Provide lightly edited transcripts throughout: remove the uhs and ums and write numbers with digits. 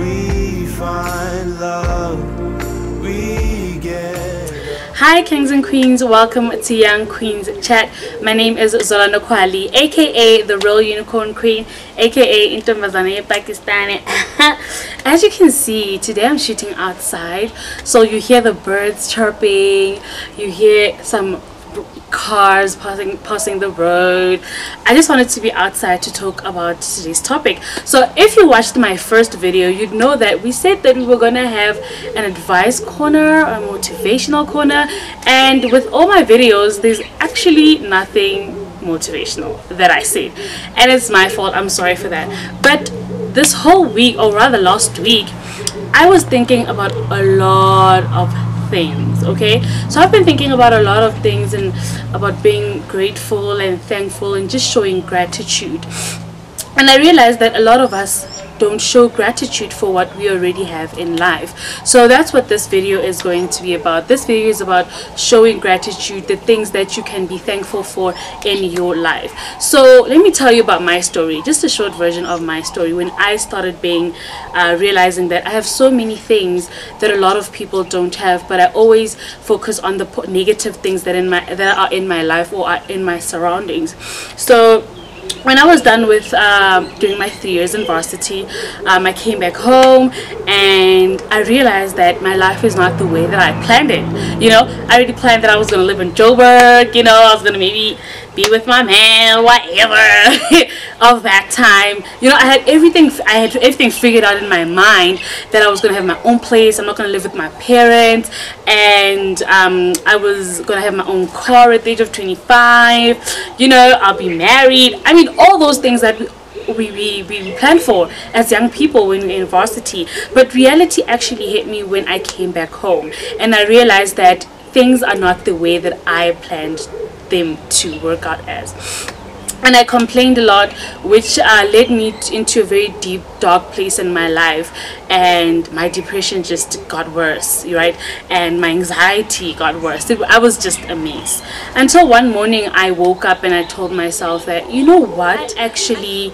we find love, we get. Hi kings and queens, welcome to Young Queens Chat. My name is Zola Nokwali, aka the real unicorn queen, aka Phaswana Pakistani. As you can see, today I'm shooting outside, so you hear the birds chirping, you hear some cars passing the road. I just wanted to be outside to talk about today's topic. So if you watched my first video, you'd know that we said that we were gonna have an advice corner, a motivational corner, and with all my videos there's actually nothing motivational that I said, and it's my fault. I'm sorry for that. But this whole week, or rather last week, I was thinking about a lot of things. Okay, so I've been thinking about a lot of things and about being grateful and thankful and just showing gratitude, and I realized that a lot of us don't show gratitude for what we already have in life. So that's what this video is going to be about. This video is about showing gratitude, the things that you can be thankful for in your life. So let me tell you about my story, just a short version of my story. When I started realizing that I have so many things that a lot of people don't have, but I always focus on the negative things that are in my life or are in my surroundings. So when I was done with doing my 3 years in varsity, I came back home and I realized that my life is not the way that I planned it. You know, I already planned that I was going to live in Joburg, you know, I was going to maybe be with my man, whatever, of that time. You know, I had everything figured out in my mind, that I was going to have my own place, I'm not going to live with my parents, and I was going to have my own car at the age of 25, you know, I'll be married. I mean, all those things that we plan for as young people when we're in varsity. But reality actually hit me when I came back home, and I realized that things are not the way that I planned them to work out as. And I complained a lot, which led me into a very deep, dark place in my life, and my depression just got worse, right? And my anxiety got worse. I was just a mess, until one morning I woke up and I told myself that, you know what, I actually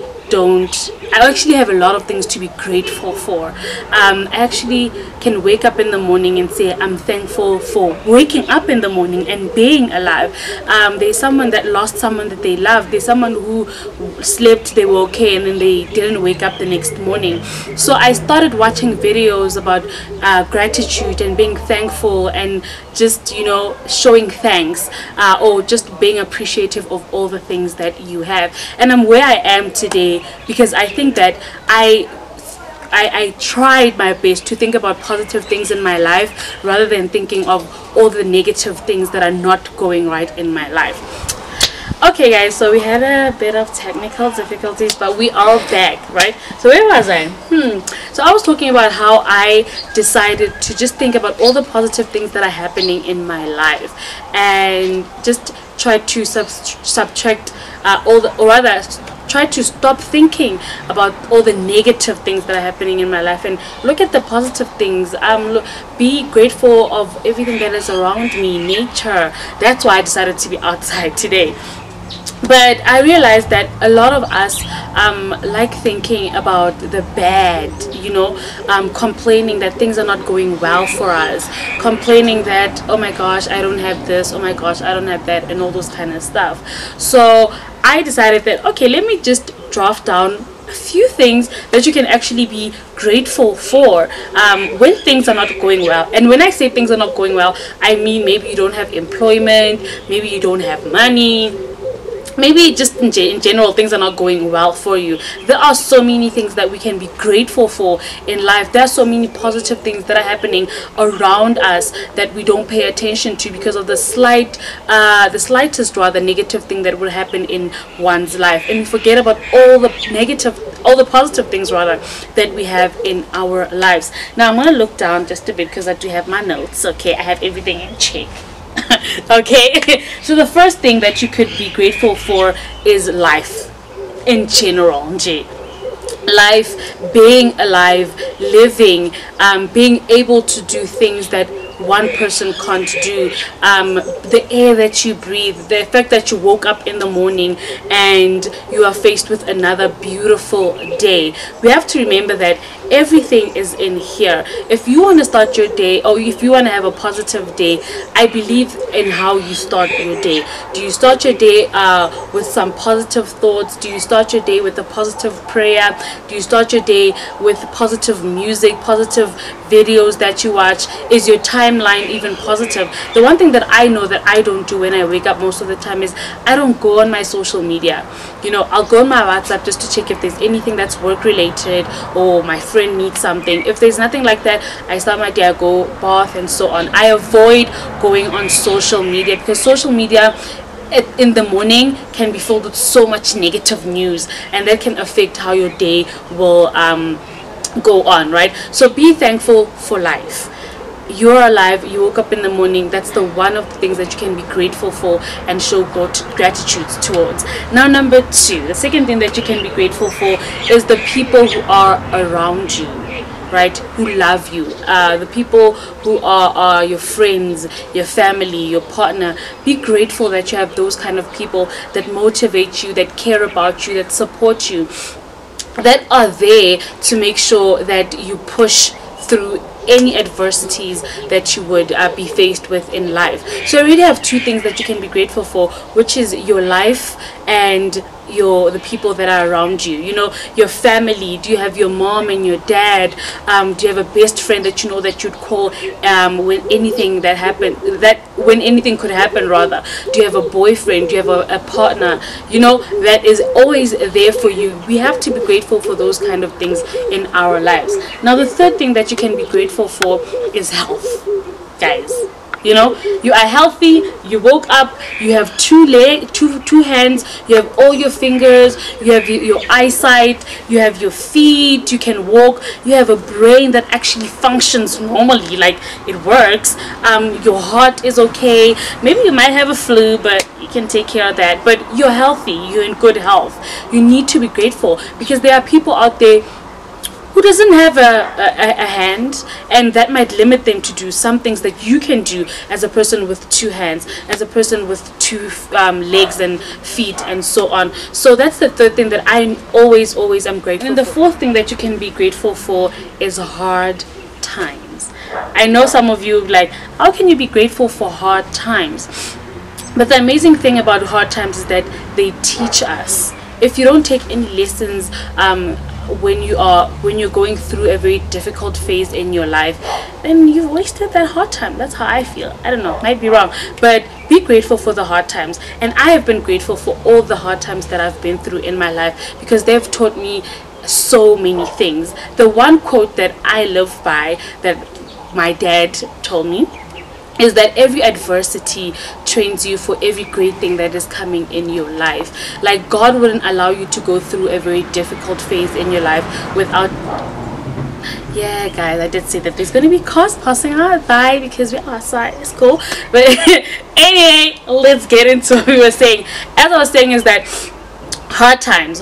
have a lot of things to be grateful for. I actually can wake up in the morning and say I'm thankful for waking up in the morning and being alive. There's someone that lost someone that they loved. There's someone who slept, they were okay, and then they didn't wake up the next morning. So I started watching videos about gratitude and being thankful and just, you know, showing thanks, or just being appreciative of all the things that you have. And I'm where I am today because I think that I tried my best to think about positive things in my life rather than thinking of all the negative things that are not going right in my life. Okay guys, so we had a bit of technical difficulties, but we are back, right? So where was I? So I was talking about how I decided to just think about all the positive things that are happening in my life and just try to subtract try to stop thinking about all the negative things that are happening in my life and look at the positive things. Be grateful of everything that is around me, nature. That's why I decided to be outside today. But I realized that a lot of us like thinking about the bad, you know, complaining that things are not going well for us, complaining that, oh my gosh, I don't have this, oh my gosh, I don't have that, and all those kind of stuff. So I decided that, okay, let me just draft down a few things that you can actually be grateful for when things are not going well. And when I say things are not going well, I mean maybe you don't have employment, maybe you don't have money, maybe just in general things are not going well for you. There are so many things that we can be grateful for in life. There are so many positive things that are happening around us that we don't pay attention to because of the slightest rather negative thing that will happen in one's life, and we forget about all the positive things rather that we have in our lives. Now I'm going to look down just a bit because I do have my notes. Okay, I have everything in check. Okay, so the first thing that you could be grateful for is life in general. Life, being alive, living, being able to do things that one person can't do. The air that you breathe, the fact that you woke up in the morning and you are faced with another beautiful day. We have to remember that everything is in here. If you want to start your day, or if you want to have a positive day, I believe in how you start your day. Do you start your day with some positive thoughts? Do you start your day with a positive prayer? Do you start your day with positive music, positive videos that you watch? Is your timeline even positive? The one thing that I know that I don't do when I wake up most of the time is I don't go on my social media. You know, I'll go on my WhatsApp just to check if there's anything that's work related or my friend needs something. If there's nothing like that, I start my day, I go bath and so on. I avoid going on social media because social media in the morning can be filled with so much negative news, and that can affect how your day will go on, right? So be thankful for life. You're alive, you woke up in the morning. That's the one of the things that you can be grateful for and show gratitude towards. Now, number 2, the second thing that you can be grateful for is the people who are around you, right? Who love you, the people who are your friends, your family, your partner. Be grateful that you have those kind of people that motivate you, that care about you, that support you, that are there to make sure that you push through any adversities that you would be faced with in life. So I really have 2 things that you can be grateful for, which is your life and the people that are around you. You know, your family. Do you have your mom and your dad? Do you have a best friend that you know that you'd call when anything that happened, when anything could happen rather? Do you have a boyfriend? Do you have a partner, you know, that is always there for you? We have to be grateful for those kind of things in our lives. Now, the third thing that you can be grateful for is health, guys. You know, you are healthy, you woke up, you have 2 hands, you have all your fingers, you have your eyesight, you have your feet, you can walk, you have a brain that actually functions normally, like it works. Your heart is okay. Maybe you might have a flu, but you can take care of that. But you're healthy, you're in good health. You need to be grateful because there are people out there who doesn't have a hand, and that might limit them to do some things that you can do as a person with 2 hands, as a person with 2 legs and feet and so on. So that's the third thing that I always am grateful for. And the fourth thing that you can be grateful for is hard times. I know some of you like, how can you be grateful for hard times? But the amazing thing about hard times is that they teach us. If you don't take any lessons when you're going through a very difficult phase in your life, then you've wasted that hard time. That's how I feel. I don't know, might be wrong, but be grateful for the hard times. And I have been grateful for all the hard times that I've been through in my life because they've taught me so many things. The one quote that I live by, that my dad told me, is that every adversity trains you for every great thing that is coming in your life. Like, God wouldn't allow you to go through a very difficult phase in your life without... Yeah, guys, I did say that there's going to be cars passing out by because we're outside. It's cool. But anyway, let's get into what we were saying. As I was saying is that hard times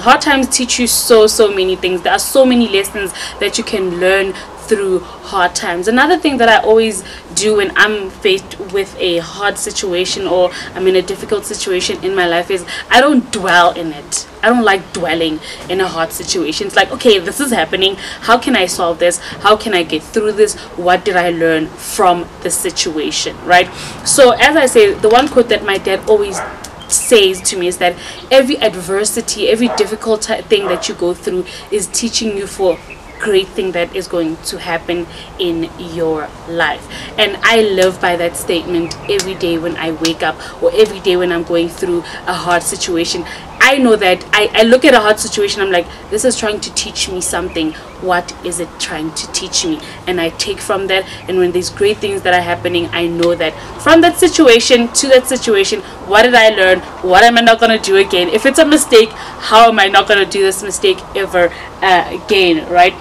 teach you so many things. There are so many lessons that you can learn through hard times. Another thing that I always do when I'm faced with a hard situation or I'm in a difficult situation in my life is I don't dwell in it. I don't like dwelling in a hard situation. It's like, okay, this is happening. How can I solve this? How can I get through this? What did I learn from the situation, right? So as I say, the one quote that my dad always says to me is that every adversity, every difficult thing that you go through is teaching you for great thing that is going to happen in your life. And I live by that statement every day when I wake up, or every day when I'm going through a hard situation. I know that I look at a hard situation, I'm like, this is trying to teach me something. What is it trying to teach me? And I take from that, and when there's great things that are happening, I know that from that situation to that situation, what did I learn? What am I not going to do again? If it's a mistake, how am I not going to do this mistake ever again, right?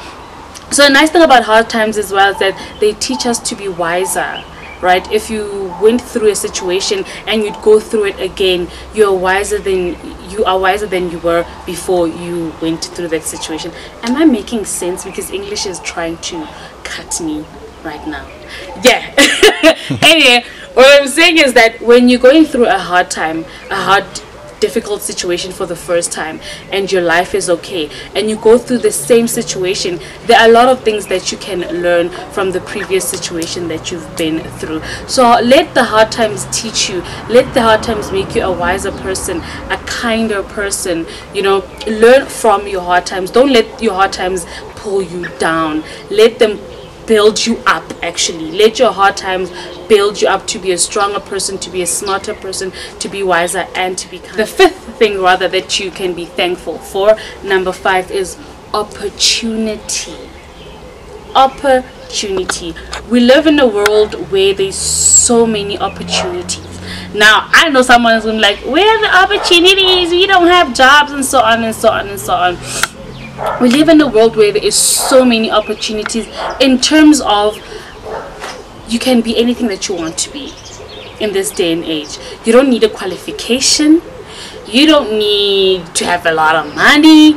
So a nice thing about hard times as well is that they teach us to be wiser, right? If you went through a situation and you'd go through it again, you are wiser than you were before you went through that situation. Am I making sense? Because English is trying to cut me. right now. Yeah. Anyway, what I'm saying is that when you're going through a hard time, difficult situation for the first time, and your life is okay, and you go through the same situation, there are a lot of things that you can learn from the previous situation that you've been through. So let the hard times teach you, let the hard times make you a wiser person, a kinder person. You know, learn from your hard times. Don't let your hard times pull you down. Let them build you up. Actually, let your hard times build you up to be a stronger person, to be a smarter person, to be wiser, and to be kind. The fifth thing rather that you can be thankful for, number 5, is opportunity. Opportunity. We live in a world where there's so many opportunities. Now I know someone is going to be like, where are the opportunities? We don't have jobs, and so on and so on and so on. We live in a world where there is so many opportunities in terms of you can be anything that you want to be in this day and age. You don't need a qualification. You don't need to have a lot of money.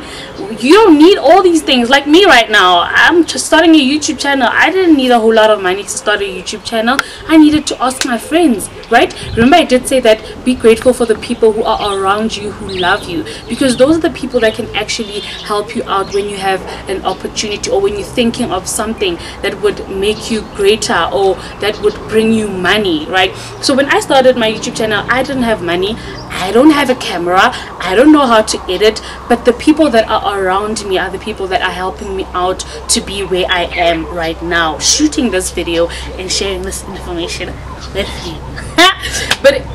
You don't need all these things. Like me right now, I'm just starting a YouTube channel. I didn't need a whole lot of money to start a YouTube channel. I needed to ask my friends, right? Remember, I did say that be grateful for the people who are around you, who love you, because those are the people that can actually help you out when you have an opportunity, or when you're thinking of something that would make you greater, or that would bring you money, right? So when I started my YouTube channel, I didn't have money. I don't have a camera. I don't know how to edit, but the people that are around me are the people that are helping me out to be where I am right now, shooting this video and sharing this information with you. But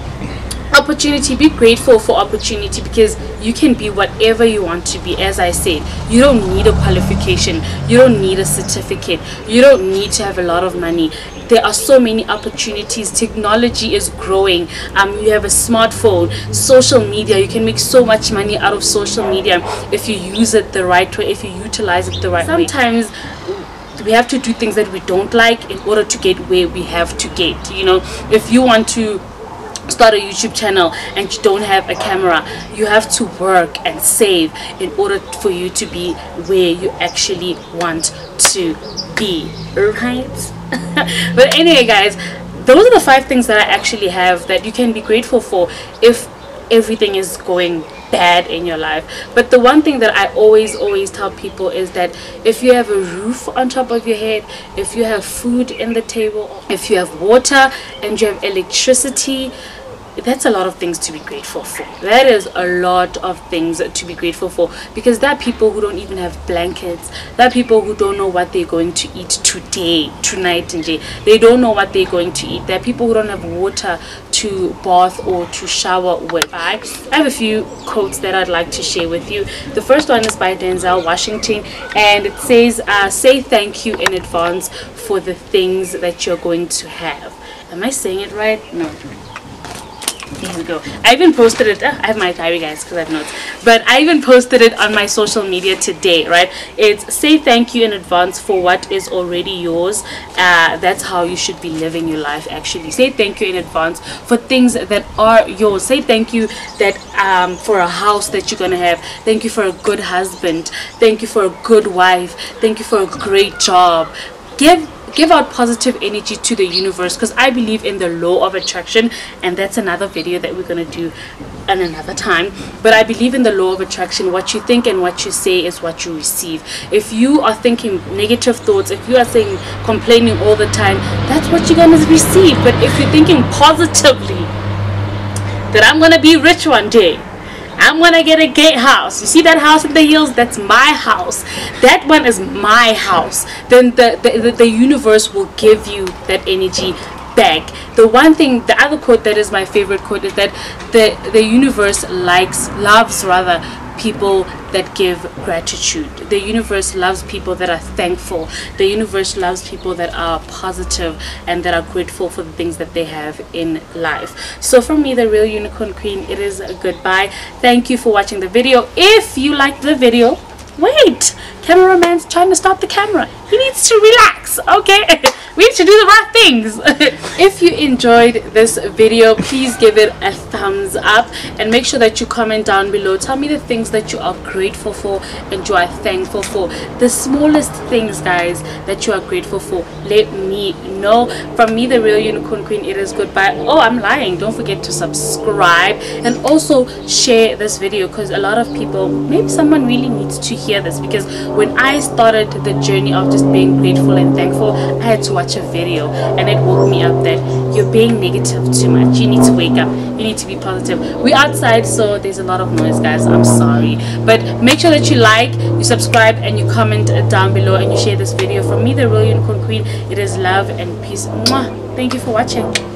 opportunity, be grateful for opportunity, because you can be whatever you want to be. As I said, you don't need a qualification, you don't need a certificate, you don't need to have a lot of money. There are so many opportunities. Technology is growing. You have a smartphone, social media. You can make so much money out of social media if you use it the right way, if you utilize it the right way. Sometimes we have to do things that we don't like in order to get where we have to get. You know, if you want to start a YouTube channel and you don't have a camera, you have to work and save in order for you to be where you actually want to be, right? But anyway, guys, those are the 5 things that I actually have that you can be grateful for if everything is going bad in your life. But the one thing that I always tell people is that if you have a roof on top of your head, if you have food in the table, if you have water and you have electricity, that's a lot of things to be grateful for. That is a lot of things to be grateful for, because there are people who don't even have blankets. There are people who don't know what they're going to eat today, tonight, and day. They don't know what they're going to eat. There are people who don't have water to bath or to shower with. I have a few quotes that I'd like to share with you. The first one is by Denzel Washington, and it says, say thank you in advance for the things that you're going to have. Am I saying it right? No. Here we go. I even posted it. I have my diary, guys, because I have notes. But I even posted it on my social media today, right? It's say thank you in advance for what is already yours. That's how you should be living your life, actually. Say thank you in advance for things that are yours. Say thank you that for a house that you're gonna have. Thank you for a good husband. Thank you for a good wife. Thank you for a great job. Give out positive energy to the universe, because I believe in the law of attraction, and that's another video that we're going to do at another time. But I believe in the law of attraction. What you think and what you say is what you receive. If you are thinking negative thoughts, if you are saying complaining all the time, that's what you're going to receive. But if you're thinking positively that I'm going to be rich one day, I'm gonna get a gate house. You see that house in the hills? That's my house. That one is my house. Then the universe will give you that energy back. The other quote that is my favorite quote is that the universe loves people that give gratitude. The universe loves people that are thankful. The universe loves people that are positive and that are grateful for the things that they have in life. So from me, the Real Unicorn Queen, it is a goodbye. Thank you for watching the video. If you liked the video, Wait, cameraman's trying to stop the camera. He needs to relax, okay? We need to do the right things. If you enjoyed this video, please give it a thumbs up and make sure that you comment down below. Tell me the things that you are grateful for and you are thankful for. The smallest things, guys, that you are grateful for. Let me know. From me, the real unicorn queen, it is goodbye. Oh, I'm lying. Don't forget to subscribe and also share this video, because a lot of people, maybe someone really needs to hear this, because when I started the journey of just being grateful and thankful, I had to watch a video and it woke me up that you're being negative too much. You need to wake up. You need to be positive. We're outside, so there's a lot of noise, guys. I'm sorry, but make sure that you like, you subscribe, and you comment down below, and you share this video. From me, the real unicorn queen, it is love and peace. Mwah. Thank you for watching.